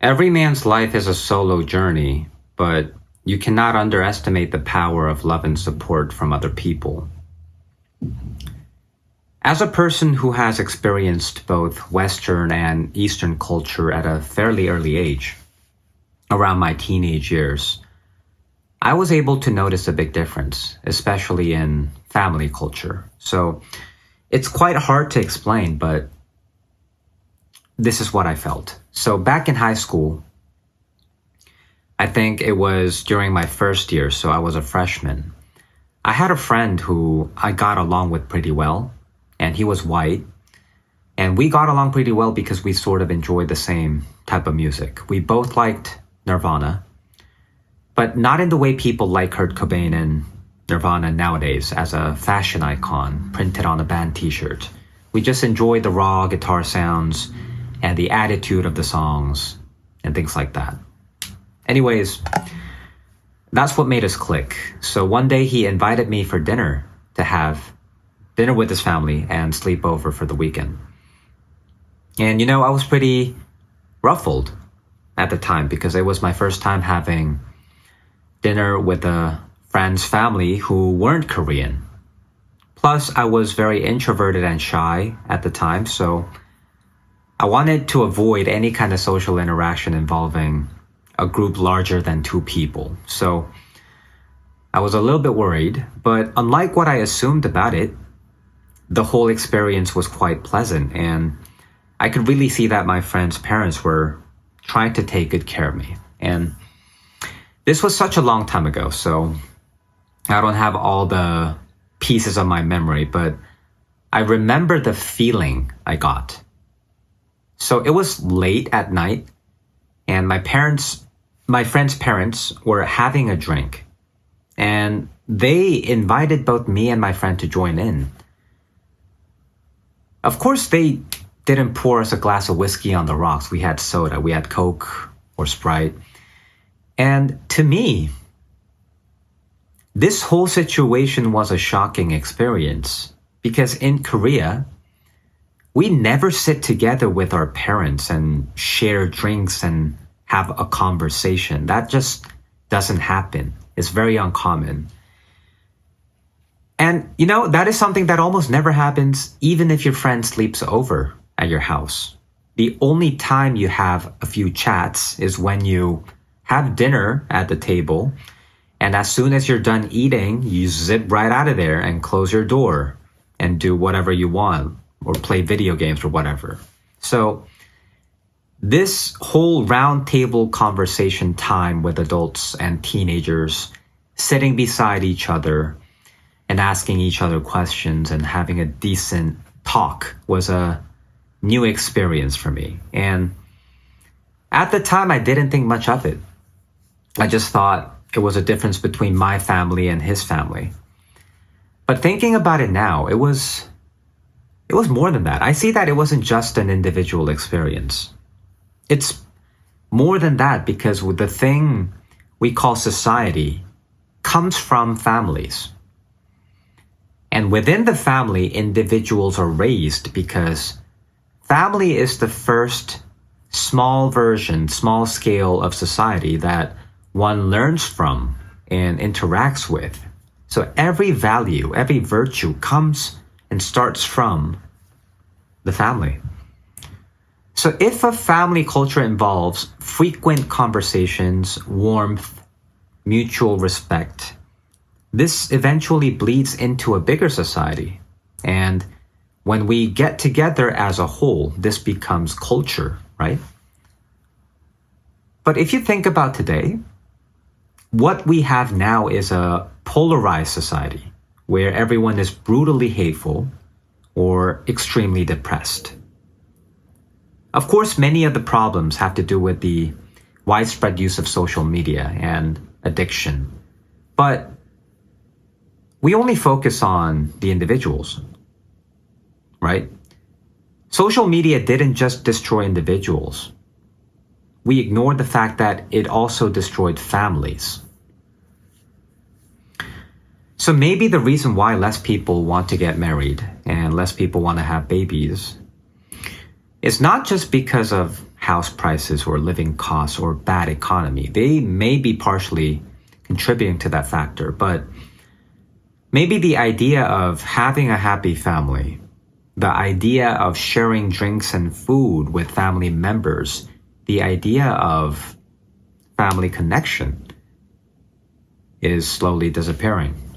Every man's life is a solo journey, but you cannot underestimate the power of love and support from other people. As a person who has experienced both Western and Eastern culture at a fairly early age, around my teenage years, I was able to notice a big difference, especially in family culture. So it's quite hard to explain, but this is what I felt. So back in high school, I think it was during my first year, so I was a freshman. I had a friend who I got along with pretty well, and he was white. And we got along pretty well because we sort of enjoyed the same type of music. We both liked Nirvana, but not in the way people like Kurt Cobain and Nirvana nowadays as a fashion icon printed on a band t-shirt. We just enjoyed the raw guitar sounds and the attitude of the songs and things like that. Anyways, that's what made us click. So one day he invited me for dinner to have dinner with his family and sleep over for the weekend. And I was pretty ruffled at the time because it was my first time having dinner with a friend's family who weren't Korean. Plus, I was very introverted and shy at the time, so I wanted to avoid any kind of social interaction involving a group larger than two people. So I was a little bit worried, but unlike what I assumed about it, the whole experience was quite pleasant, and I could really see that my friend's parents were trying to take good care of me. And this was such a long time ago, so I don't have all the pieces of my memory, but I remember the feeling I got. So it was late at night, and my friend's parents were having a drink, and they invited both me and my friend to join in. Of course, they didn't pour us a glass of whiskey on the rocks. We had soda, we had Coke or Sprite. And to me, this whole situation was a shocking experience because in Korea, we never sit together with our parents and share drinks and have a conversation. That just doesn't happen. It's very uncommon. And, that is something that almost never happens even if your friend sleeps over at your house. The only time you have a few chats is when you have dinner at the table, and as soon as you're done eating, you zip right out of there and close your door and do whatever you want or play video games or whatever. So this whole round table conversation time with adults and teenagers sitting beside each other and asking each other questions and having a decent talk was a new experience for me. And at the time, I didn't think much of it. I just thought it was a difference between my family and his family. But thinking about it now, it was more than that. I see that it wasn't just an individual experience. It's more than that because the thing we call society comes from families. And within the family, individuals are raised because family is the first small scale of society that one learns from and interacts with. So every value, every virtue comes and starts from the family. So if a family culture involves frequent conversations, warmth, mutual respect, this eventually bleeds into a bigger society. And when we get together as a whole, this becomes culture, right? But if you think about today, what we have now is a polarized society where everyone is brutally hateful or extremely depressed. Of course, many of the problems have to do with the widespread use of social media and addiction. But we only focus on the individuals, right? Social media didn't just destroy individuals. We ignored the fact that it also destroyed families. So maybe the reason why less people want to get married and less people want to have babies is not just because of house prices or living costs or bad economy. They may be partially contributing to that factor, but maybe the idea of having a happy family, the idea of sharing drinks and food with family members, the idea of family connection is slowly disappearing.